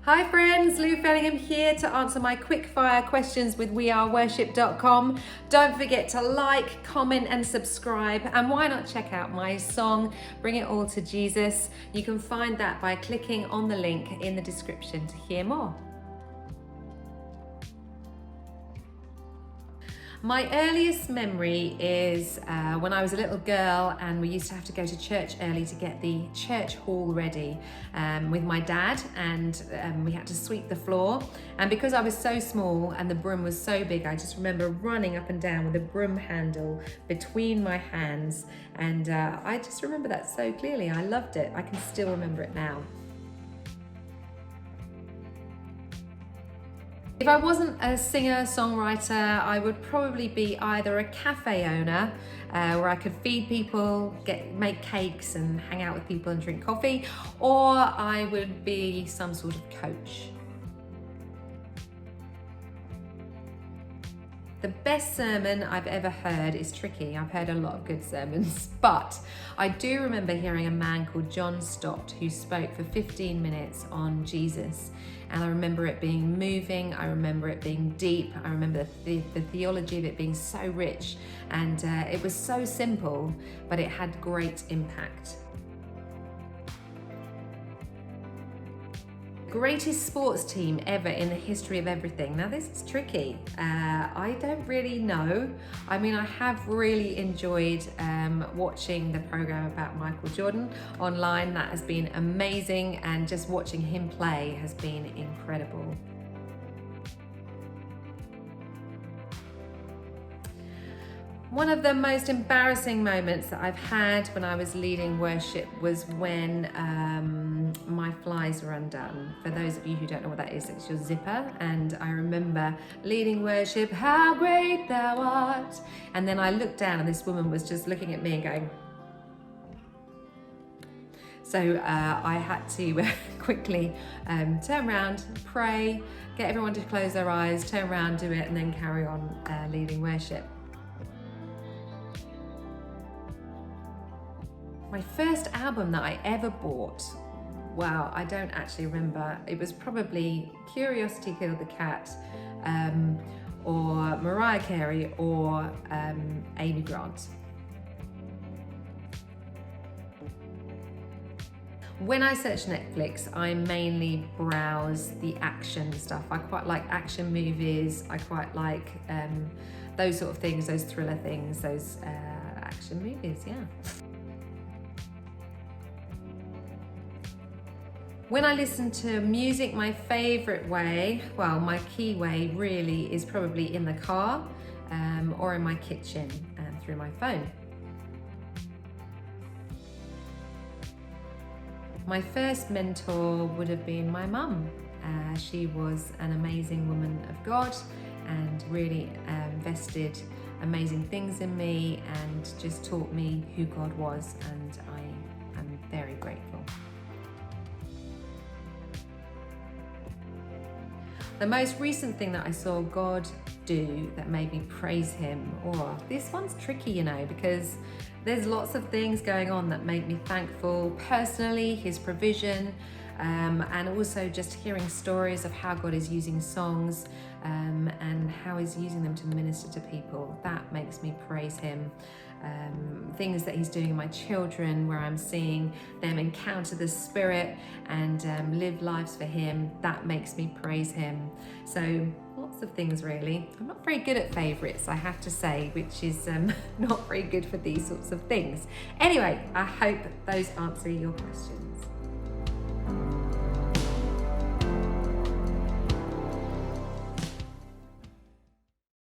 Hi friends, Lou Fellingham here to answer my quickfire questions with WeAreWorship.com. Don't forget to like, comment and subscribe, and why not check out my song, Bring It All to Jesus. You can find that by clicking on the link in the description to hear more. My earliest memory is when I was a little girl and we used to have to go to church early to get the church hall ready with my dad, and we had to sweep the floor. And because I was so small and the broom was so big, I just remember running up and down with a broom handle between my hands, and I just remember that so clearly. I loved it. I can still remember it now. If I wasn't a singer-songwriter, I would probably be either a cafe owner where I could feed people, make cakes and hang out with people and drink coffee, or I would be some sort of coach. The best sermon I've ever heard is tricky. I've heard a lot of good sermons, but I do remember hearing a man called John Stott who spoke for 15 minutes on Jesus. And I remember it being moving, I remember it being deep, I remember the theology of it being so rich, and it was so simple, but it had great impact. Greatest sports team ever in the history of everything. Now this is tricky. I don't really know. I mean, I have really enjoyed watching the program about Michael Jordan online. That has been amazing, and just watching him play has been incredible. One of the most embarrassing moments that I've had when I was leading worship was when my flies were undone. For those of you who don't know what that is, it's your zipper. And I remember leading worship, how great thou art. And then I looked down and this woman was just looking at me and going. So I had to quickly turn around, pray, get everyone to close their eyes, turn around, do it, and then carry on leading worship. My first album that I ever bought, wow, I don't actually remember. It was probably Curiosity Killed the Cat, or Mariah Carey, or Amy Grant. When I search Netflix, I mainly browse the action stuff. I quite like action movies. I quite like those sort of things, those thriller things, those action movies, yeah. When I listen to music, my favourite way, well, my key way really is probably in the car or in my kitchen through my phone. My first mentor would have been my mum. She was an amazing woman of God and really invested amazing things in me and just taught me who God was, and I am very grateful. The most recent thing that I saw God do that made me praise him, this one's tricky, you know, because there's lots of things going on that make me thankful personally, his provision, and also just hearing stories of how God is using songs and how he's using them to minister to people. That makes me praise him. Things that he's doing in my children, where I'm seeing them encounter the Spirit and live lives for him, that makes me praise him. So lots of things really. I'm not very good at favourites, I have to say, which is not very good for these sorts of things. Anyway, I hope those answer your questions.